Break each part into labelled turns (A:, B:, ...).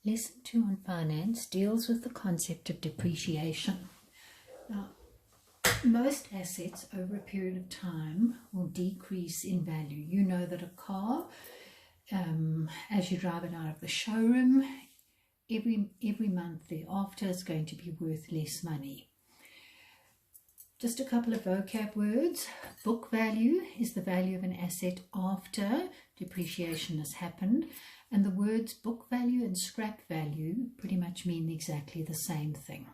A: Lesson 2 on finance deals with the concept of depreciation. Now, most assets over a period of time will decrease in value. You know that a car, as you drive it out of the showroom, every month thereafter is going to be worth less money. Just a couple of vocab words. Book value is the value of an asset after depreciation has happened. And the words book value and scrap value pretty much mean exactly the same thing.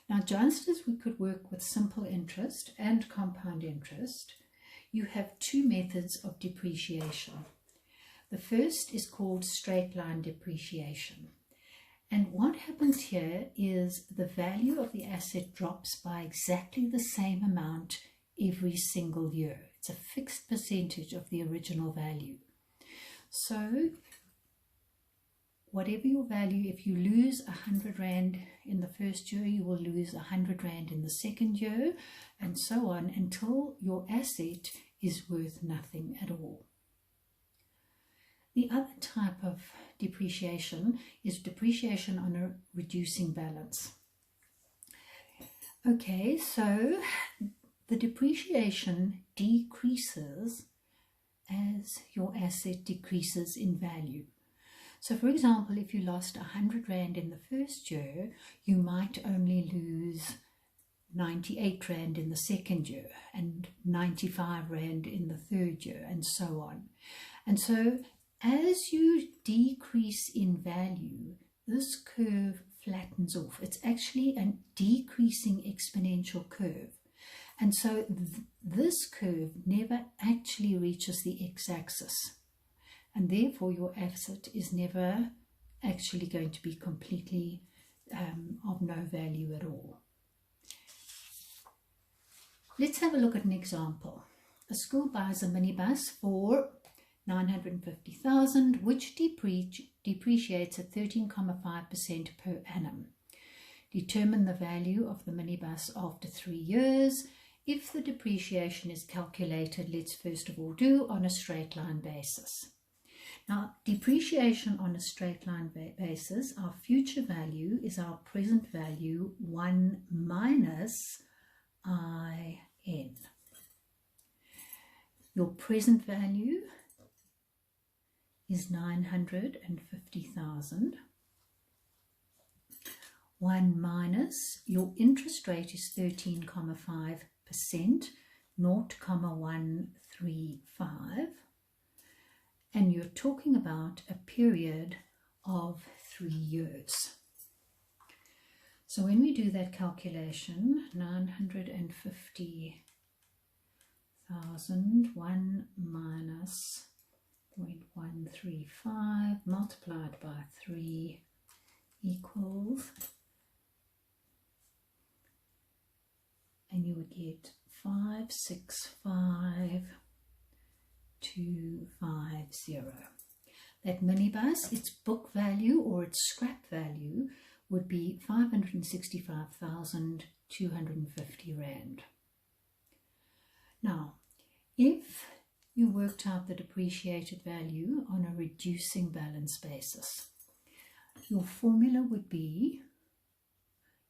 A: Now, just as we could work with simple interest and compound interest, you have two methods of depreciation. The first is called straight line depreciation. And what happens here is the value of the asset drops by exactly the same amount every single year. It's a fixed percentage of the original value. So whatever your value, if you lose 100 Rand in the first year, you will lose 100 Rand in the second year, and so on until your asset is worth nothing at all. The other type of depreciation is depreciation on a reducing balance. Okay, so the depreciation decreases as your asset decreases in value. So for example, if you lost 100 Rand in the first year, you might only lose 98 Rand in the second year and 95 Rand in the third year, and so on. And so as you decrease in value, this curve flattens off. It's actually a decreasing exponential curve. And so this curve never actually reaches the x-axis. And therefore your asset is never actually going to be completely of no value at all. Let's have a look at an example. A school buys a minibus for 950,000, which depreciates at 13.5% per annum. Determine the value of the minibus after 3 years. If the depreciation is calculated, let's first of all do on a straight line basis. Now, depreciation on a straight line basis, our future value is our present value 1 minus IN. Your present value is 950,000. 1 minus, your interest rate is 13.5%, 0.135, and you're talking about a period of 3 years. So when we do that calculation, 950,000, 1 minus 0.135 multiplied by 3 equals, and you would get 565,250. That minibus, its book value or its scrap value would be 565,250 Rand. Now, if you worked out the depreciated value on a reducing balance basis, your formula would be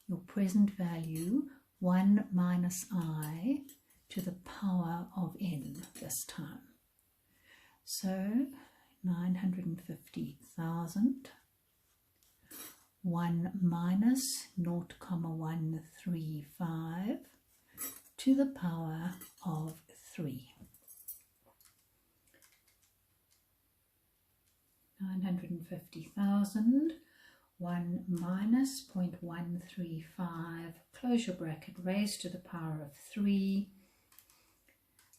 A: your present value 1 minus I to the power of n this time. So 950,000, 1 minus 0.135 to the power of 3. 950,000, 1 minus 0.135, close your bracket, raised to the power of 3,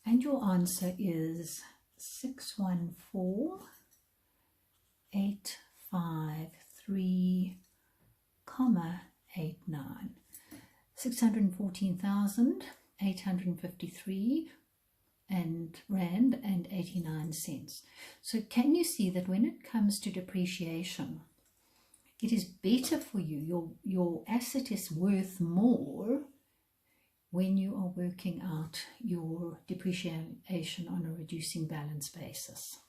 A: and your answer is 614,853,89. 614,853 Rand and 89 cents. So can you see that when it comes to depreciation, it is better for you, your asset is worth more when you are working out your depreciation on a reducing balance basis.